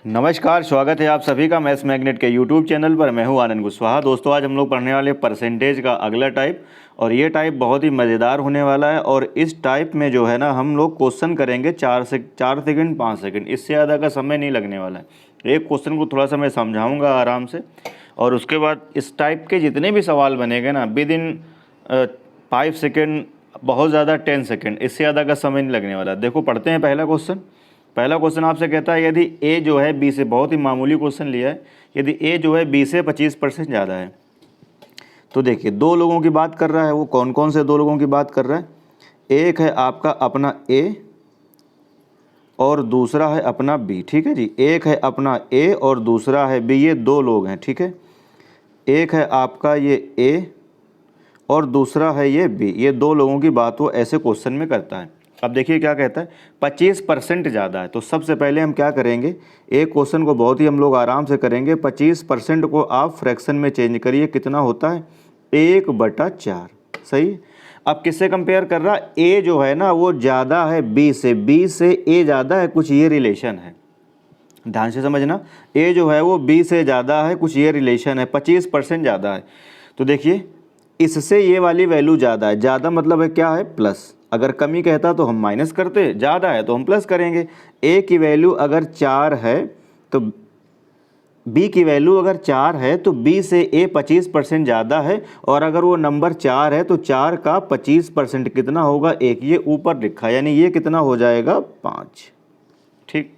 नमस्कार, स्वागत है आप सभी का मैथ्स मैग्नेट के यूट्यूब चैनल पर। मैं हूं आनंद कुशवाहा। दोस्तों, आज हम लोग पढ़ने वाले परसेंटेज का अगला टाइप, और ये टाइप बहुत ही मज़ेदार होने वाला है। और इस टाइप में जो है ना, हम लोग क्वेश्चन करेंगे 4 सेकंड 5 सेकंड, इससे ज़्यादा का समय नहीं लगने वाला है। एक क्वेश्चन को थोड़ा सा मैं समझाऊँगा आराम से, और उसके बाद इस टाइप के जितने भी सवाल बनेंगे ना, विद इन 5 सेकेंड, बहुत ज़्यादा 10 सेकेंड, इससे ज़्यादा का समय नहीं लगने वाला। देखो, पढ़ते हैं पहला क्वेश्चन। पहला क्वेश्चन आपसे कहता है, यदि ए जो है बी से, बहुत ही मामूली क्वेश्चन लिया है, यदि ए जो है बी से 25% ज़्यादा है, तो देखिए दो लोगों की बात कर रहा है। वो कौन कौन से दो लोगों की बात कर रहा है? एक है आपका अपना ए और दूसरा है अपना बी। ठीक है जी, एक है अपना ए और दूसरा है बी, ये दो लोग हैं। ठीक है, एक है आपका ये ए और दूसरा है ये बी, ये दो लोगों की बात वो ऐसे क्वेश्चन में करता है। अब देखिए क्या कहता है, 25% ज़्यादा है। तो सबसे पहले हम क्या करेंगे, एक क्वेश्चन को बहुत ही हम लोग आराम से करेंगे। 25% को आप फ्रैक्शन में चेंज करिए, कितना होता है? 1/4। सही। अब किससे कंपेयर कर रहा? ए जो है ना वो ज़्यादा है बी से, बी से ए ज़्यादा है, कुछ ये रिलेशन है। ध्यान से समझना, ए जो है वो बी से ज़्यादा है, कुछ ये रिलेशन है, 25% ज़्यादा है। तो देखिए, इससे ये वाली वैल्यू ज़्यादा है। ज़्यादा मतलब है क्या है? प्लस। अगर कमी कहता तो हम माइनस करते, ज़्यादा है तो हम प्लस करेंगे। ए की वैल्यू अगर 4 है तो बी की वैल्यू अगर 4 है तो बी से ए 25% ज़्यादा है। और अगर वो नंबर 4 है तो 4 का 25% कितना होगा? 1। ये ऊपर लिखा, यानी ये कितना हो जाएगा? 5। ठीक,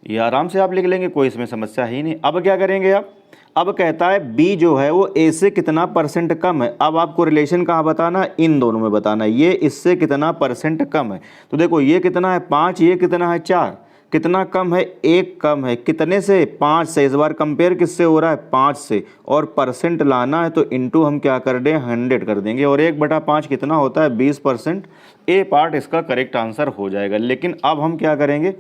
ये आराम से आप लिख लेंगे, कोई इसमें समस्या ही नहीं। अब क्या करेंगे आप? अब कहता है बी जो है वो ए से कितना परसेंट कम है। अब आपको रिलेशन कहाँ बताना? इन दोनों में बताना। ये इससे कितना परसेंट कम है। तो देखो, ये कितना है? 5, ये कितना है? 4। कितना कम है? 1 कम है। कितने से? 5 से। इस बार कंपेयर किससे हो रहा है? 5 से। और परसेंट लाना है तो इनटू हम क्या कर दें? 100 कर देंगे। और 1/5 कितना होता है? 20%। ए पार्ट इसका करेक्ट आंसर हो जाएगा। लेकिन अब हम क्या करेंगे,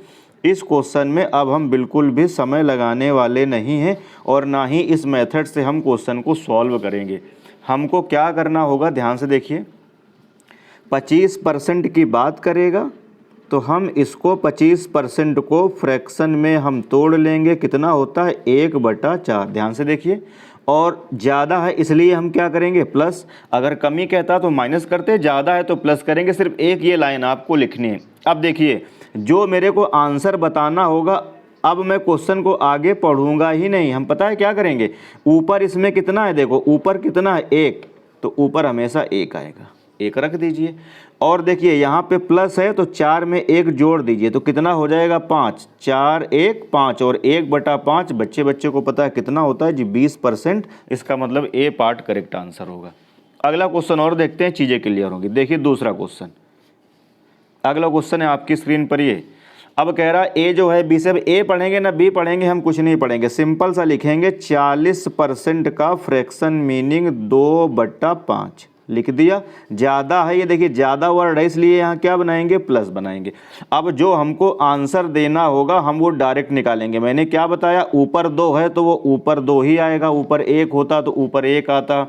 इस क्वेश्चन में अब हम बिल्कुल भी समय लगाने वाले नहीं हैं, और ना ही इस मेथड से हम क्वेश्चन को सॉल्व करेंगे। हमको क्या करना होगा, ध्यान से देखिए। 25% की बात करेगा तो हम इसको 25% को फ्रैक्शन में हम तोड़ लेंगे। कितना होता है? 1/4। ध्यान से देखिए। और ज़्यादा है इसलिए हम क्या करेंगे? प्लस। अगर कमी कहता तो माइनस करते, ज़्यादा है तो प्लस करेंगे। सिर्फ एक ये लाइन आपको लिखनी है। अब देखिए, जो मेरे को आंसर बताना होगा, अब मैं क्वेश्चन को आगे पढ़ूंगा ही नहीं। हम पता है क्या करेंगे, ऊपर इसमें कितना है? देखो ऊपर कितना है? 1, तो ऊपर हमेशा 1 आएगा, 1 रख दीजिए। और देखिए यहाँ पे प्लस है तो 4 में 1 जोड़ दीजिए, तो कितना हो जाएगा? 5। 4 1 5, और 1/5 बच्चे को पता है कितना होता है जी? 20%। इसका मतलब ए पार्ट करेक्ट आंसर होगा। अगला क्वेश्चन और देखते हैं, चीज़ें क्लियर होंगी। देखिए दूसरा क्वेश्चन, अगला क्वेश्चन है आपकी स्क्रीन पर ये। अब कह रहा है ए जो है बी से, ए पढ़ेंगे ना बी पढ़ेंगे? हम कुछ नहीं पढ़ेंगे, सिंपल सा लिखेंगे 40% का फ्रैक्शन मीनिंग 2/5 लिख दिया। ज़्यादा है, ये देखिए ज़्यादा वर्ड है इसलिए यहाँ क्या बनाएंगे? प्लस बनाएंगे। अब जो हमको आंसर देना होगा हम वो डायरेक्ट निकालेंगे। मैंने क्या बताया? ऊपर 2 है तो वो ऊपर 2 ही आएगा। ऊपर 1 होता तो ऊपर 1 आता,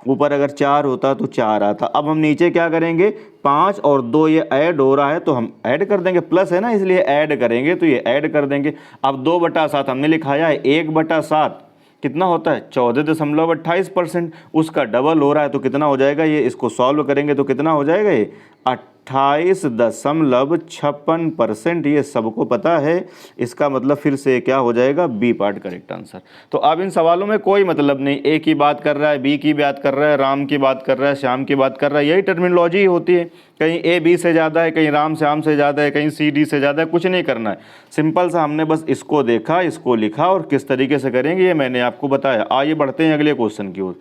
ऊपर अगर 4 होता तो 4 आता। अब हम नीचे क्या करेंगे? 5 और 2 ये ऐड हो रहा है तो हम ऐड कर देंगे, प्लस है ना इसलिए ऐड करेंगे, तो ये ऐड कर देंगे। अब 2/7 हमने लिखाया है, 1/7 कितना होता है? 14.28%। उसका डबल हो रहा है तो कितना हो जाएगा ये? इसको सॉल्व करेंगे तो कितना हो जाएगा ये? 28.56%। ये सबको पता है। इसका मतलब फिर से क्या हो जाएगा? B part correct answer. तो अब इन सवालों में कोई मतलब नहीं, ए की बात कर रहा है, बी की बात कर रहा है, राम की बात कर रहा है, श्याम की बात कर रहा है, यही टर्मिनोलॉजी होती है। कहीं ए बी से ज़्यादा है, कहीं राम श्याम से ज़्यादा है, कहीं सी डी से ज़्यादा है, कुछ नहीं करना है। सिंपल सा हमने बस इसको देखा, इसको लिखा, और किस तरीके से करेंगे ये मैंने आपको बताया। आइए बढ़ते हैं अगले क्वेश्चन की ओर।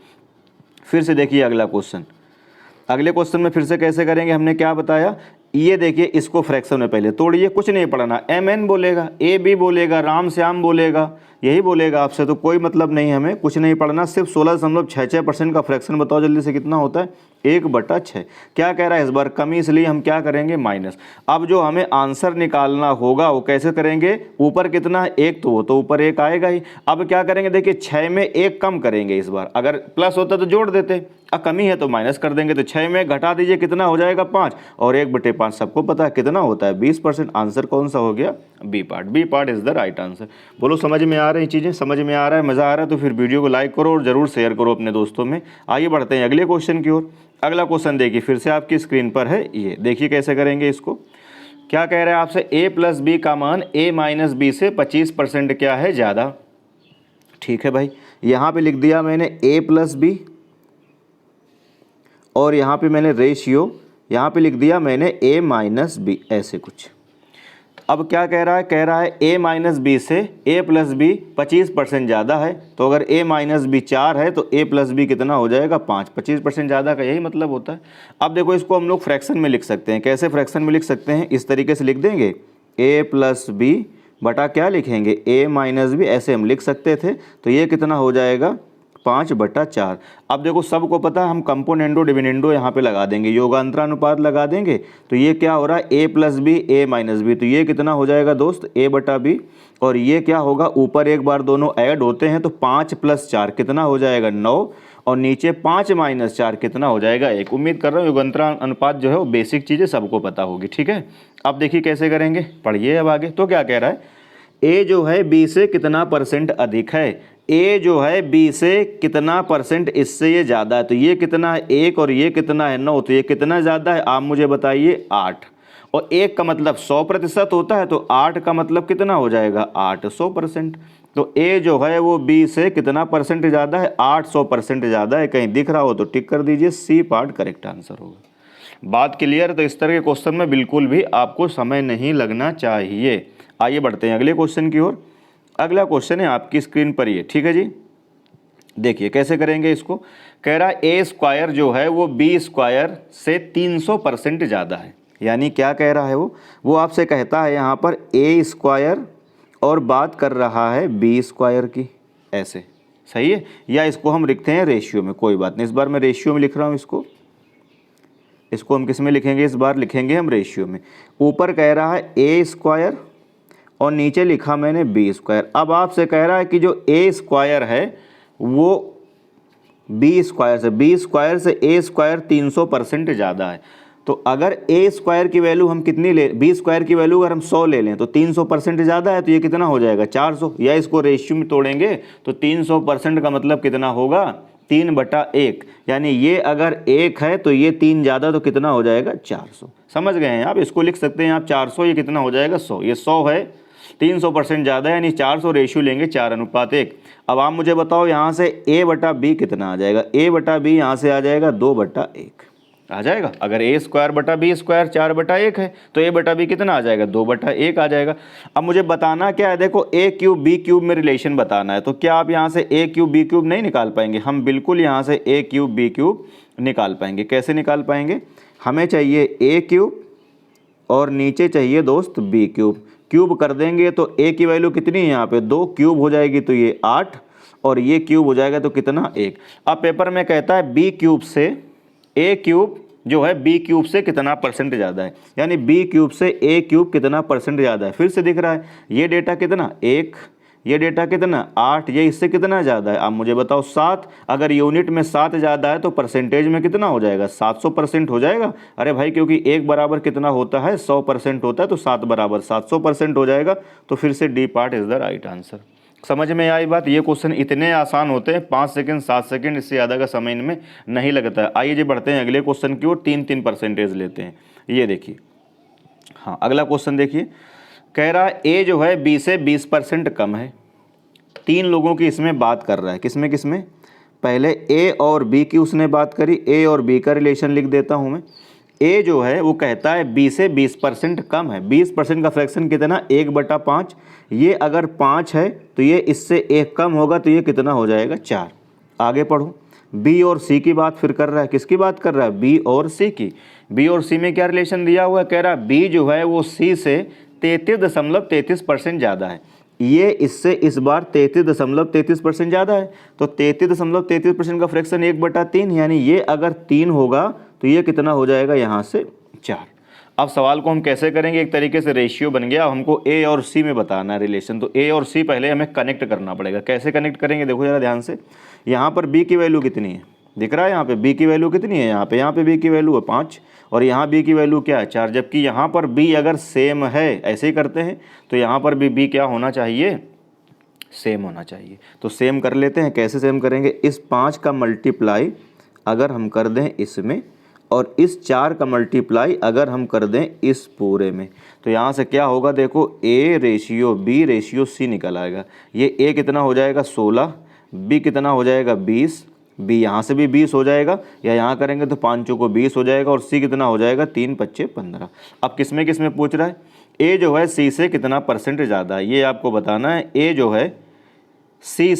फिर से देखिए अगला क्वेश्चन। अगले क्वेश्चन में फिर से कैसे करेंगे, हमने क्या बताया? ये देखिए, इसको फ्रैक्शन में पहले तोड़िए, कुछ नहीं पढ़ना। एम एन बोलेगा, ए बी बोलेगा, राम श्याम बोलेगा, यही बोलेगा आपसे, तो कोई मतलब नहीं, हमें कुछ नहीं पढ़ना, सिर्फ 16.66% का फ्रैक्शन बताओ जल्दी से कितना होता है, 1/6। क्या कह रहा है इस बार कमी, इसलिए हम क्या करेंगे माइनस। अब जो हमें आंसर निकालना होगा वो कैसे करेंगे, ऊपर कितना है 1, तो वो तो ऊपर 1 आएगा ही। अब क्या करेंगे, देखिए 6 में 1 कम करेंगे इस बार, अगर प्लस होता तो जोड़ देते, अब कमी है तो माइनस कर देंगे, तो 6 में घटा दीजिए कितना हो जाएगा 5, और 1/5 सबको पता है कितना होता है 20%। आंसर कौन सा हो गया, B part. B part is the right answer. बोलो समझ में आ रही चीज़ें, समझ में आ रहा है, मज़ा आ रहा है तो फिर वीडियो को लाइक करो और ज़रूर शेयर करो अपने दोस्तों में। आइए बढ़ते हैं अगले क्वेश्चन की ओर। अगला क्वेश्चन देखिए फिर से आपकी स्क्रीन पर है, ये देखिए कैसे करेंगे इसको। क्या कह रहा है आपसे, a प्लस बी का मान a माइनस बी से 25% क्या है ज़्यादा। ठीक है भाई, यहाँ पे लिख दिया मैंने a प्लस बी, और यहाँ पे मैंने रेशियो यहाँ पे लिख दिया मैंने a माइनस बी, ऐसे कुछ। अब क्या कह रहा है a माइनस बी से a प्लस बी 25% ज़्यादा है, तो अगर a माइनस बी 4 है तो a प्लस बी कितना हो जाएगा 5, 25% ज़्यादा का यही मतलब होता है। अब देखो इसको हम लोग फ्रैक्शन में लिख सकते हैं, कैसे फ्रैक्शन में लिख सकते हैं, इस तरीके से लिख देंगे a प्लस बी बटा क्या लिखेंगे a माइनस बी, ऐसे हम लिख सकते थे, तो ये कितना हो जाएगा 5/4। अब देखो सबको पता है, हम कंपोनेंडो डिविडेंडो यहाँ पे लगा देंगे, योगांतरानुपात लगा देंगे, तो ये क्या हो रहा है a plus B a minus B, तो ये कितना हो जाएगा दोस्त a बटा बी, और ये क्या होगा ऊपर एक बार दोनों ऐड होते हैं तो 5 + 4 कितना हो जाएगा 9, और नीचे 5 - 4 कितना हो जाएगा 1। उम्मीद कर रहा हूँ योगांतरण अनुपात जो है वो बेसिक चीज़ें सबको पता होगी। ठीक है, अब देखिए कैसे करेंगे, पढ़िए अब आगे। तो क्या कह रहा है, a जो है b से कितना % अधिक है, a जो है b से कितना % इससे ये ज़्यादा है, तो ये कितना है 1 और ये कितना है 9, तो ये कितना ज़्यादा है आप मुझे बताइए 8, और 1 का मतलब 100% होता है, तो 8 का मतलब कितना हो जाएगा 800%। तो a जो है वो b से कितना % ज़्यादा है, 800% ज़्यादा है। कहीं दिख रहा हो तो टिक कर दीजिए, सी पार्ट करेक्ट आंसर होगा। बात क्लियर। तो इस तरह के क्वेश्चन में बिल्कुल भी आपको समय नहीं लगना चाहिए। आइए बढ़ते हैं अगले क्वेश्चन की ओर। अगला क्वेश्चन है आपकी स्क्रीन पर ये, ठीक है जी। देखिए कैसे करेंगे इसको। कह रहा है ए स्क्वायर जो है वो बी स्क्वायर से 300% ज़्यादा है। यानी क्या कह रहा है वो आपसे कहता है यहाँ पर ए स्क्वायर और बात कर रहा है बी स्क्वायर की, ऐसे सही है। या इसको हम लिखते हैं रेशियो में, कोई बात नहीं, इस बार मैं रेशियो में लिख रहा हूँ इसको हम किस में लिखेंगे, इस बार लिखेंगे हम रेशियो में। ऊपर कह रहा है ए स्क्वायर और नीचे लिखा मैंने बी स्क्वायर। अब आपसे कह रहा है कि जो ए स्क्वायर है वो बी स्क्वायर से ए स्क्वायर 300% ज़्यादा है। तो अगर ए स्क्वायर की वैल्यू हम कितनी ले, बी स्क्वायर की वैल्यू अगर हम 100 ले लें तो 300% ज़्यादा है, तो ये कितना हो जाएगा 400। या इसको रेशियो में तोड़ेंगे तो 300% का मतलब कितना होगा 3/1। यानी ये अगर 1 है तो ये 3 ज़्यादा, तो कितना हो जाएगा 400। समझ गए हैं आप, इसको लिख सकते हैं आप 400, ये कितना हो जाएगा 100। ये 100 है, 300% ज़्यादा है, यानी 400 रेशियो लेंगे 4:1। अब आप मुझे बताओ यहाँ से a बटा बी कितना आ जाएगा। a बटा बी यहाँ से आ जाएगा 2/1 आ जाएगा। अगर a स्क्वायर बटा बी स्क्वायर 4/1 है तो a बटा बी कितना आ जाएगा 2/1 आ जाएगा। अब मुझे बताना क्या है, देखो a क्यूब बी क्यूब में रिलेशन बताना है। तो क्या आप यहाँ से a क्यूब बी क्यूब नहीं निकाल पाएंगे? हम बिल्कुल यहाँ से a क्यूब बी क्यूब निकाल पाएंगे। कैसे निकाल पाएंगे? हमें चाहिए a क्यूब और नीचे चाहिए दोस्त b क्यूब। क्यूब कर देंगे तो a की वैल्यू कितनी है यहाँ पे 2, क्यूब हो जाएगी तो ये 8, और ये क्यूब हो जाएगा तो कितना 1। अब पेपर में कहता है b क्यूब से a क्यूब जो है b क्यूब से कितना % ज़्यादा है, यानी b क्यूब से a क्यूब कितना % ज़्यादा है। फिर से दिख रहा है ये डेटा कितना 1, ये डेटा कितना 8, ये इससे कितना ज़्यादा है आप मुझे बताओ 7। अगर यूनिट में 7 ज़्यादा है तो परसेंटेज में कितना हो जाएगा 700% हो जाएगा। अरे भाई क्योंकि 1 बराबर कितना होता है 100% होता है, तो 7 बराबर 700% हो जाएगा। तो फिर से D part is the right answer. समझ में आई बात? ये क्वेश्चन इतने आसान होते हैं, 5 सेकंड 7 सेकंड, इससे ज़्यादा का समय इनमें नहीं लगता है। आइए जी बढ़ते हैं अगले क्वेश्चन की ओर। 3% लेते हैं। ये देखिए, हाँ अगला क्वेश्चन देखिए। कह रहा है ए जो है बी से 20% कम है। 3 लोगों की इसमें बात कर रहा है। किसमें? पहले ए और बी की उसने बात करी, ए और बी का रिलेशन लिख देता हूँ मैं। ए जो है वो कहता है बी से 20% कम है। 20% का फ्रैक्शन कितना 1/5। ये अगर 5 है तो ये इससे 1 कम होगा, तो ये कितना हो जाएगा 4। आगे पढ़ो। बी और सी की बात फिर कर रहा है। किसकी बात कर रहा है? बी और सी की। बी और सी में क्या रिलेशन दिया हुआ है? कह रहा है बी जो है वो सी से 33.33% ज़्यादा है। ये इससे इस बार 33.33% ज़्यादा है, तो 33.33% का फ्रैक्शन 1/3, यानी ये अगर 3 होगा तो ये कितना हो जाएगा यहाँ से 4। अब सवाल को हम कैसे करेंगे, एक तरीके से रेशियो बन गया, हमको ए और सी में बताना है रिलेशन, तो ए और सी पहले हमें कनेक्ट करना पड़ेगा। कैसे कनेक्ट करेंगे देखो ज़रा ध्यान से, यहाँ पर बी की वैल्यू कितनी है, दिख रहा है यहाँ पे बी की वैल्यू कितनी है, यहाँ पे बी की वैल्यू है 5 और यहाँ बी की वैल्यू क्या है 4, जबकि यहाँ पर बी अगर सेम है, ऐसे ही करते हैं, तो यहाँ पर भी बी क्या होना चाहिए, सेम होना चाहिए। तो सेम कर लेते हैं, कैसे सेम करेंगे, इस 5 का मल्टीप्लाई अगर हम कर दें इसमें और इस 4 का मल्टीप्लाई अगर हम कर दें इस पूरे में, तो यहाँ से क्या होगा देखो, A ratio B ratio C निकल आएगा। ये ए कितना हो जाएगा 16, बी कितना हो जाएगा 20, बी यहाँ से भी 20 हो जाएगा, या यहाँ करेंगे तो 5 को 20 हो जाएगा, और सी कितना हो जाएगा 3 5 15। अब किस में पूछ रहा है, ए जो है सी से कितना परसेंट ज़्यादा है, ये आपको बताना है। ए जो है सी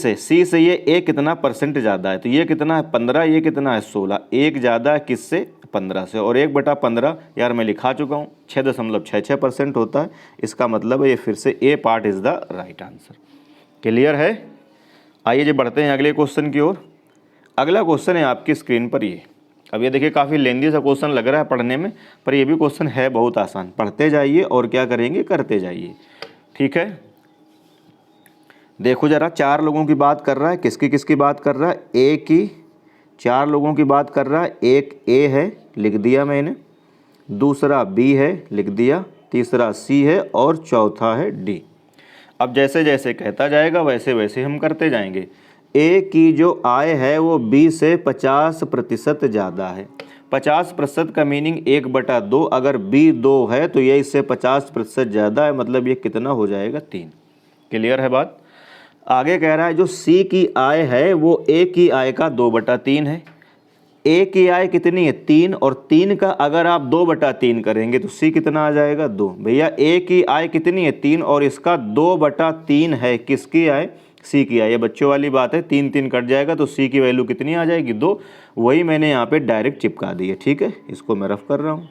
से ये ए कितना परसेंट ज़्यादा है, तो ये कितना है 15, ये कितना है 16, एक ज़्यादा है किससे 15 से, और 1/15 यार मैं लिखा चुका हूँ 6.66% होता है, इसका मतलब है ये फिर से A part is the right answer. Clear है। आइए जी बढ़ते हैं अगले क्वेश्चन की ओर। अगला क्वेश्चन है आपकी स्क्रीन पर ये। अब ये देखिए काफ़ी लेंदी सा क्वेश्चन लग रहा है पढ़ने में, पर ये भी क्वेश्चन है बहुत आसान, पढ़ते जाइए और क्या करेंगे, करते जाइए, ठीक है। देखो ज़रा, 4 लोगों की बात कर रहा है, किसकी बात कर रहा है, ए की 4 लोगों की बात कर रहा है। एक ए है, लिख दिया मैंने, दूसरा बी है, लिख दिया, तीसरा सी है और चौथा है डी। अब जैसे जैसे कहता जाएगा वैसे वैसे हम करते जाएंगे। ए की जो आय है वो बी से 50% ज़्यादा है। 50% का मीनिंग 1/2, अगर बी 2 है तो ये इससे 50% ज़्यादा है, मतलब ये कितना हो जाएगा 3। क्लियर है बात। आगे कह रहा है जो सी की आय है वो ए की आय का 2/3 है। ए की आय कितनी है 3, और 3 का अगर आप 2/3 करेंगे तो सी कितना आ जाएगा 2। भैया ए की आय कितनी है 3 और इसका 2/3 है, किसकी आय, सी की आय। ये बच्चों वाली बात है, 3 3 कट जाएगा तो सी की वैल्यू कितनी आ जाएगी 2। वही मैंने यहाँ पे डायरेक्ट चिपका दी है, ठीक है, इसको मैं रफ कर रहा हूँ,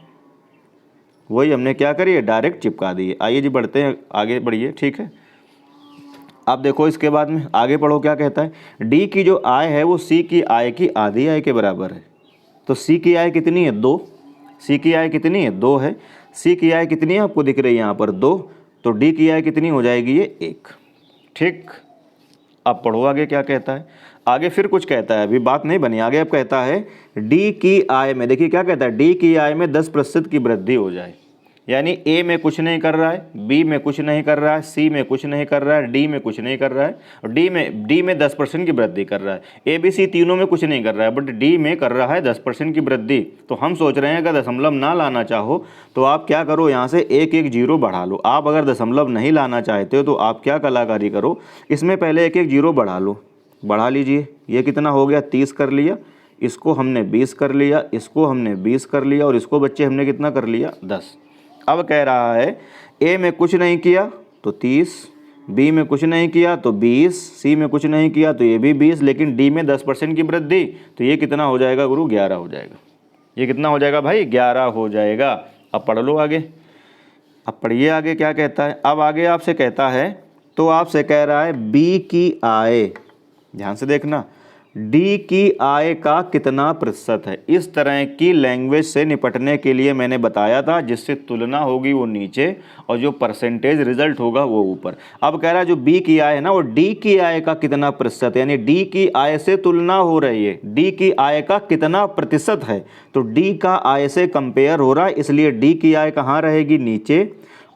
वही हमने क्या करी है, डायरेक्ट चिपका दी है। आइए जी बढ़ते हैं, आगे बढ़िए, ठीक है। अब देखो इसके बाद में आगे पढ़ो क्या कहता है। डी की जो आय है वो सी की आय की आधी आय के बराबर है। तो सी की आय कितनी है 2, सी की आय कितनी है 2 है, सी की आय कितनी है आपको दिख रही है यहाँ पर 2, तो डी की आय कितनी हो जाएगी ये 1, ठीक। अब पढ़ो आगे क्या कहता है। आगे फिर कुछ कहता है, अभी बात नहीं बनी, आगे अब कहता है डी की आय में, देखिए क्या कहता है, डी की आय में 10% की वृद्धि हो जाए। यानी ए में कुछ नहीं कर रहा है, बी में कुछ नहीं कर रहा है, सी में कुछ नहीं कर रहा है, डी में कुछ नहीं कर रहा है, और डी में 10% की वृद्धि कर रहा है। ए बी सी तीनों में कुछ नहीं कर रहा है, बट डी में कर रहा है 10% की वृद्धि। तो हम सोच रहे हैं अगर दशमलव ना लाना चाहो तो आप क्या करो, यहाँ से एक एक जीरो बढ़ा लो। आप अगर दशमलव नहीं लाना चाहते हो तो आप क्या कलाकारी करो, इसमें पहले एक एक जीरो बढ़ा लो, बढ़ा लीजिए। ये कितना हो गया 30 कर लिया, इसको हमने 20 कर लिया, इसको हमने 20 कर लिया, और इसको बच्चे हमने कितना कर लिया 10। अब कह रहा है ए में कुछ नहीं किया तो 30, बी में कुछ नहीं किया तो 20, सी में कुछ नहीं किया तो ये भी 20, लेकिन डी में 10% की वृद्धि, तो ये कितना हो जाएगा गुरु 11 हो जाएगा। ये कितना हो जाएगा भाई 11 हो जाएगा। अब पढ़ लो आगे, अब पढ़िए आगे क्या कहता है। अब आगे आपसे कहता है, तो आपसे कह रहा है बी की आय, ध्यान से देखना, डी की आय का कितना प्रतिशत है। इस तरह की लैंग्वेज से निपटने के लिए मैंने बताया था, जिससे तुलना होगी वो नीचे और जो परसेंटेज रिजल्ट होगा वो ऊपर। अब कह रहा है जो बी की आय है ना वो डी की आय का कितना प्रतिशत है, यानी डी की आय से तुलना हो रही है, डी की आय का कितना प्रतिशत है, तो डी का आय से कंपेयर हो रहा है, इसलिए डी की आय कहाँ रहेगी नीचे,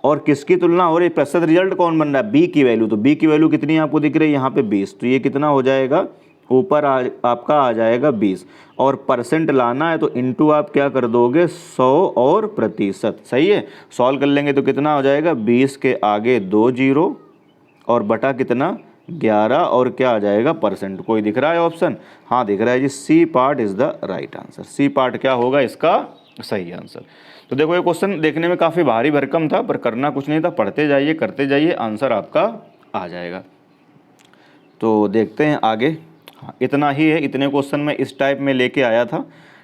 और किसकी तुलना हो रही है, प्रतिशत रिजल्ट कौन बन रहा है, बी की वैल्यू। तो बी की वैल्यू कितनी आपको दिख रही है यहाँ पे 20, तो ये कितना हो जाएगा ऊपर आपका आ जाएगा 20, और परसेंट लाना है तो इनटू आप क्या कर दोगे 100 और प्रतिशत, सही है। सॉल्व कर लेंगे तो कितना हो जाएगा 20 के आगे 2 जीरो और बटा कितना 11, और क्या आ जाएगा परसेंट। कोई दिख रहा है ऑप्शन, हाँ दिख रहा है जी, C part is the right answer. C part क्या होगा इसका सही आंसर। तो देखो ये क्वेश्चन देखने में काफ़ी भारी भरकम था, पर करना कुछ नहीं था, पढ़ते जाइए करते जाइए, आंसर आपका आ जाएगा। तो देखते हैं आगे। हाँ इतना ही है, इतने क्वेश्चन मैं इस टाइप में लेके आया था,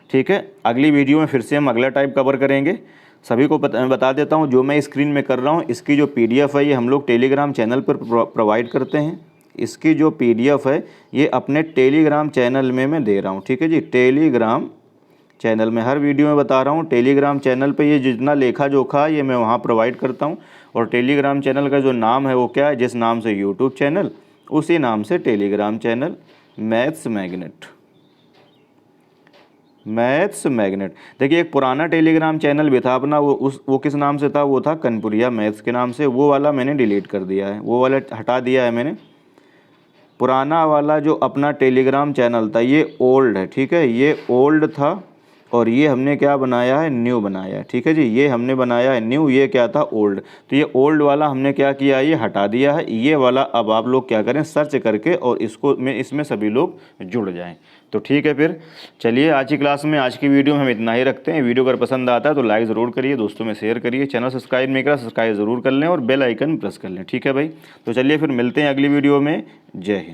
ठीक है। अगली वीडियो में फिर से हम अगला टाइप कवर करेंगे। सभी को बता देता हूँ, जो मैं स्क्रीन में कर रहा हूँ इसकी जो PDF है ये हम लोग टेलीग्राम चैनल पर प्रोवाइड करते हैं। इसकी जो PDF है ये अपने टेलीग्राम चैनल में मैं दे रहा हूँ, ठीक है जी। टेलीग्राम चैनल में हर वीडियो में बता रहा हूँ, टेलीग्राम चैनल पे ये जितना लेखा जोखा है ये मैं वहाँ प्रोवाइड करता हूँ। और टेलीग्राम चैनल का जो नाम है वो क्या है, जिस नाम से यूट्यूब चैनल उसी नाम से Telegram channel, maths magnet. Maths magnet. देखिए एक पुराना टेलीग्राम चैनल भी था अपना, वो किस नाम से था, वो था कनपुरिया मैथ्स के नाम से। वो वाला मैंने डिलीट कर दिया है, वो वाला हटा दिया है मैंने। पुराना वाला जो अपना टेलीग्राम चैनल था ये ओल्ड है, ठीक है, ये ओल्ड था। और ये हमने क्या बनाया है, न्यू बनाया है, ठीक है जी। ये हमने बनाया है न्यू, ये क्या था, ओल्ड। तो ये ओल्ड वाला हमने क्या किया, ये हटा दिया है। ये वाला अब आप लोग क्या करें, सर्च करके और इसमें सभी लोग जुड़ जाएं। तो ठीक है, फिर चलिए आज की क्लास में, आज की वीडियो में हम इतना ही रखते हैं। वीडियो अगर पसंद आता है तो लाइक ज़रूर करिए, दोस्तों में शेयर करिए। चैनल सब्सक्राइब नहीं करा, सब्सक्राइब ज़रूर कर लें और बेल आइकन प्रेस कर लें, ठीक है भाई। तो चलिए फिर मिलते हैं अगली वीडियो में। जय हिंद।